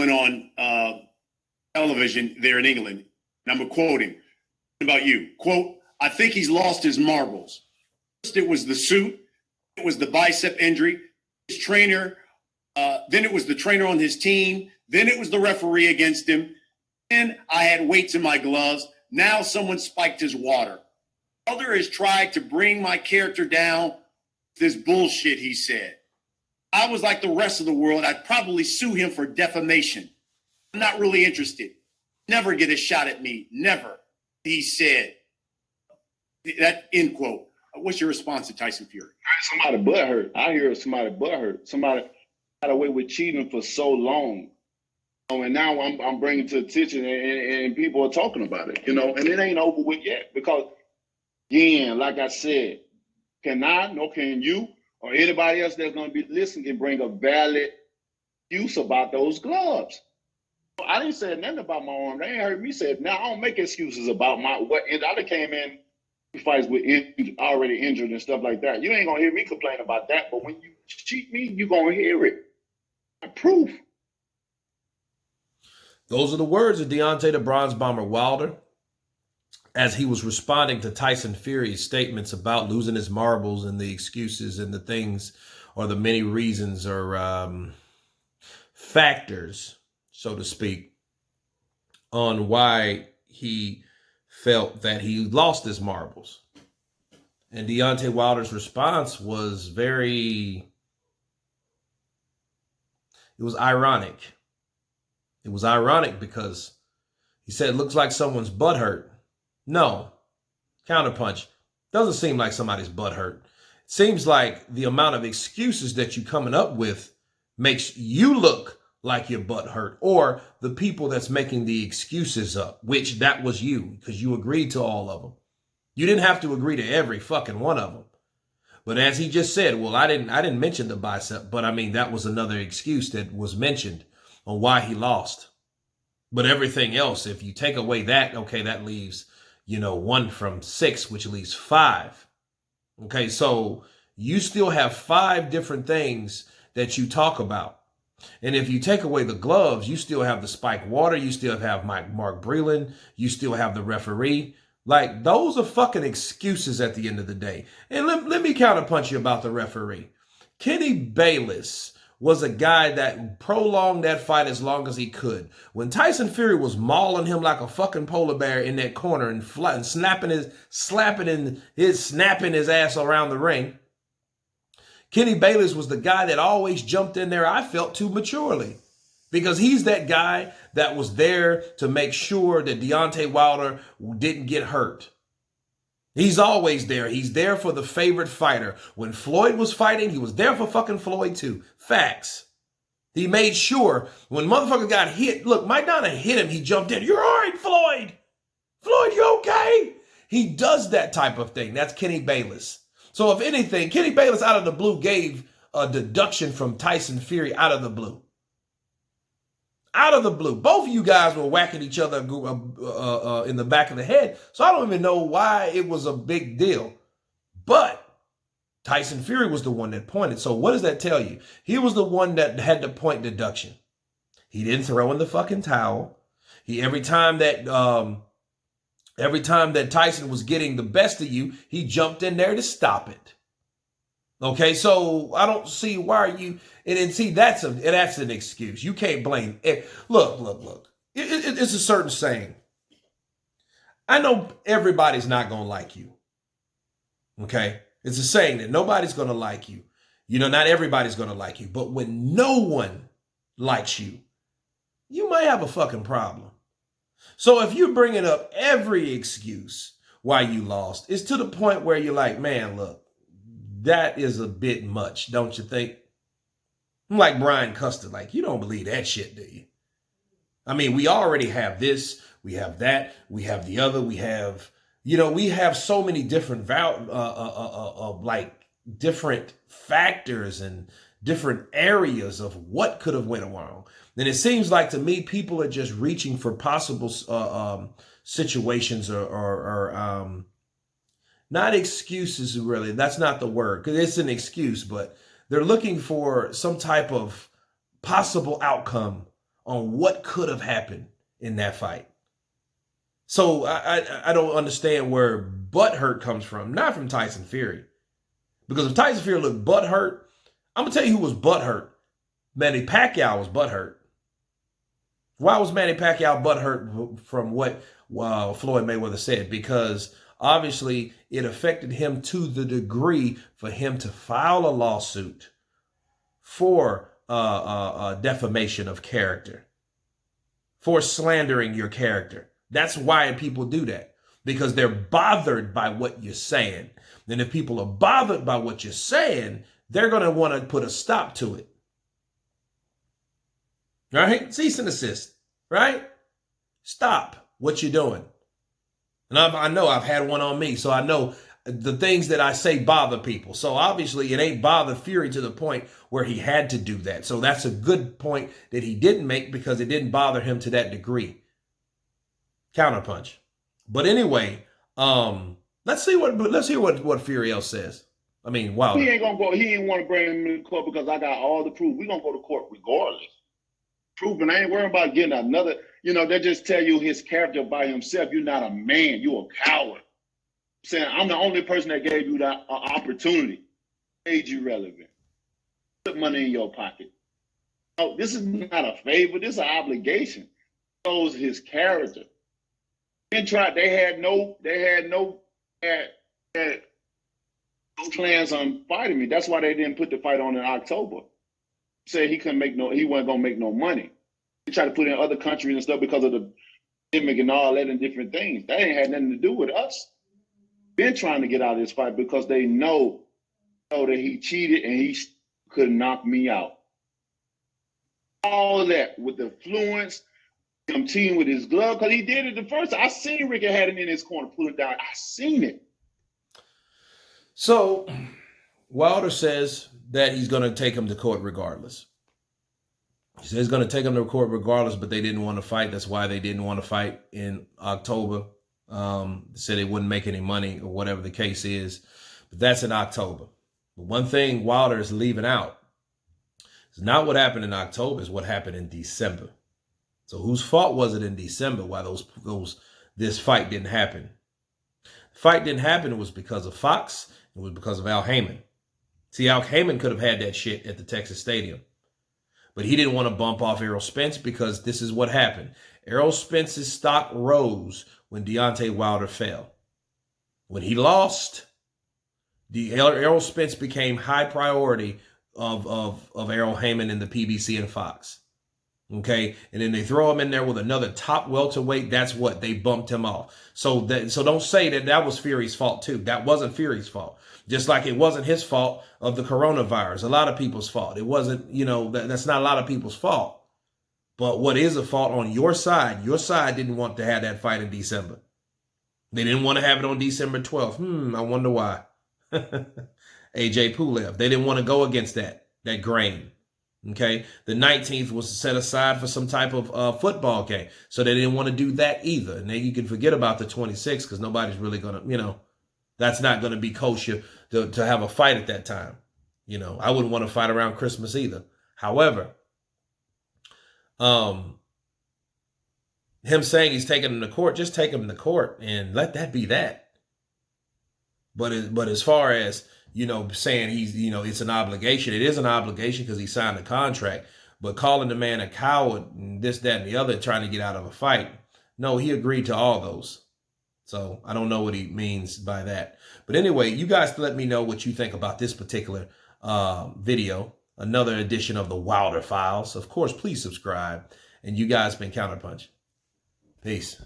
went on television there in England, and I'm quoting about you. Quote, I think he's lost his marbles. First, it was the suit. It was the bicep injury. His trainer. Then it was the trainer on his team. Then it was the referee against him. Then I had weights in my gloves. Now someone spiked his water. Wilder has tried to bring my character down. This bullshit, he said. I was like the rest of the world. I'd probably sue him for defamation. I'm not really interested. Never get a shot at me. Never, he said. That end quote. What's your response to Tyson Fury? Somebody butt hurt. I hear somebody butt hurt. Somebody got away with cheating for so long. And now I'm bringing to attention and people are talking about it, and it ain't over with yet. Because, again, like I said, can I, nor can you, or anybody else that's going to be listening can bring a valid use about those gloves. I didn't say nothing about my arm. They ain't heard me say it. Now, I don't make excuses about what I came in fights with already injured and stuff like that. You ain't going to hear me complain about that. But when you cheat me, you're going to hear it. Proof. Those are the words of Deontay the Bronze Bomber Wilder as he was responding to Tyson Fury's statements about losing his marbles and the excuses and the things or the many reasons or factors, so to speak, on why he felt that he lost his marbles. And Deontay Wilder's response was it was ironic. It was ironic because he said, it looks like someone's butt hurt. No, counterpunch. Doesn't seem like somebody's butt hurt. It seems like the amount of excuses that you're coming up with makes you look like your butt hurt, or the people that's making the excuses up, which that was you, because you agreed to all of them. You didn't have to agree to every fucking one of them. But as he just said, well, I didn't mention the bicep, but I mean, that was another excuse that was mentioned on why he lost. But everything else, if you take away that, okay, that leaves, 1 from 6, which leaves 5. Okay, so you still have 5 different things that you talk about. And if you take away the gloves, you still have the spiked water, you still have Mark Breland, you still have the referee. Like, those are fucking excuses at the end of the day. And let me counterpunch you about the referee. Kenny Bayless was a guy that prolonged that fight as long as he could. When Tyson Fury was mauling him like a fucking polar bear in that corner and snapping his ass around the ring, Kenny Bayless was the guy that always jumped in there, I felt, too maturely. Because he's that guy that was there to make sure that Deontay Wilder didn't get hurt. He's always there. He's there for the favorite fighter. When Floyd was fighting, he was there for fucking Floyd too. Facts. He made sure when motherfucker got hit, look, Maidana hit him, he jumped in. You're all right, Floyd. Floyd, you okay? He does that type of thing. That's Kenny Bayless. So if anything, Kenny Bayless out of the blue gave a deduction from Tyson Fury out of the blue. Out of the blue. Both of you guys were whacking each other in the back of the head. So I don't even know why it was a big deal. But Tyson Fury was the one that pointed. So what does that tell you? He was the one that had the point deduction. He didn't throw in the fucking towel. Every time that Tyson was getting the best of you, he jumped in there to stop it. Okay, so I don't see why you, and then see, that's an excuse. You can't blame it. Look. It's a certain saying. I know everybody's not going to like you. Okay, it's a saying that nobody's going to like you. Not everybody's going to like you. But when no one likes you, you might have a fucking problem. So if you're bringing up every excuse why you lost, it's to the point where you're like, man, look. That is a bit much, don't you think? I'm like Brian Custer, like, you don't believe that shit, do you? I mean, we already have this, we have that, we have the other, we have so many different different factors and different areas of what could have went wrong. And it seems like to me, people are just reaching for possible situations or not excuses, really. That's not the word, because it's an excuse, but they're looking for some type of possible outcome on what could have happened in that fight. So I don't understand where butthurt comes from. Not from Tyson Fury. Because if Tyson Fury looked butthurt, I'm going to tell you who was butthurt. Manny Pacquiao was butthurt. Why was Manny Pacquiao butthurt from what Floyd Mayweather said? Because obviously it affected him to the degree for him to file a lawsuit for defamation of character, for slandering your character. That's why people do that, because they're bothered by what you're saying. And if people are bothered by what you're saying, they're going to want to put a stop to it. Right? Cease and desist, right? Stop what you're doing. And I know I've had one on me, so I know the things that I say bother people. So obviously it ain't bothered Fury to the point where he had to do that. So that's a good point that he didn't make, because it didn't bother him to that degree. Counterpunch. But anyway, let's hear what Fury else says. I mean, wow. He ain't gonna go. He ain't want to bring him to court because I got all the proof. We gonna go to court regardless. Proof, and I ain't worrying about getting another. You know, they just tell you his character by himself. You're not a man. You're a coward. Saying I'm the only person that gave you that opportunity, made you relevant, put money in your pocket. Oh, this is not a favor. This is an obligation. Shows his character. They had no plans on fighting me. That's why they didn't put the fight on in October. Said he wasn't gonna make no money. They tried to put in other countries and stuff because of the pandemic and all that and different things. That ain't had nothing to do with us. Been trying to get out of this fight because they know that he cheated and he could knock me out. All of that with the influence, him cheating with his glove, because he did it the first time. I seen Ricky had him in his corner, pull him down. I seen it. So Wilder says that he's going to take him to court regardless. He says he's going to take him to court regardless, but they didn't want to fight. That's why they didn't want to fight in October. Said they wouldn't make any money or whatever the case is. But that's in October. But one thing Wilder is leaving out is not what happened in October, is what happened in December. So whose fault was it in December why this fight didn't happen? The fight didn't happen. It was because of Fox. It was because of Al Heyman. See, Al Heyman could have had that shit at the Texas Stadium. But he didn't want to bump off Errol Spence, because this is what happened. Errol Spence's stock rose when Deontay Wilder fell. When he lost, Errol Spence became high priority of Errol Heyman and the PBC and Fox. Okay, and then they throw him in there with another top welterweight. That's what they bumped him off. So don't say that was Fury's fault too. That wasn't Fury's fault. Just like it wasn't his fault of the coronavirus. A lot of people's fault. It wasn't. That's not a lot of people's fault. But what is a fault on your side? Your side didn't want to have that fight in December. They didn't want to have it on December 12th. I wonder why. AJ Pulev. They didn't want to go against that grain. Okay, the 19th was set aside for some type of football game, so they didn't want to do that either. And then you can forget about the 26th, because nobody's really gonna, that's not gonna be kosher to have a fight at that time. I wouldn't want to fight around Christmas either. However, him saying he's taking him to court, just take him to court and let that be that. But as far as saying he's, it's an obligation. It is an obligation because he signed a contract. But calling the man a coward and this, that, and the other, trying to get out of a fight. No, he agreed to all those. So I don't know what he means by that. But anyway, you guys let me know what you think about this particular video. Another edition of the Wilder Files. Of course, please subscribe. And you guys been Counterpunch. Peace.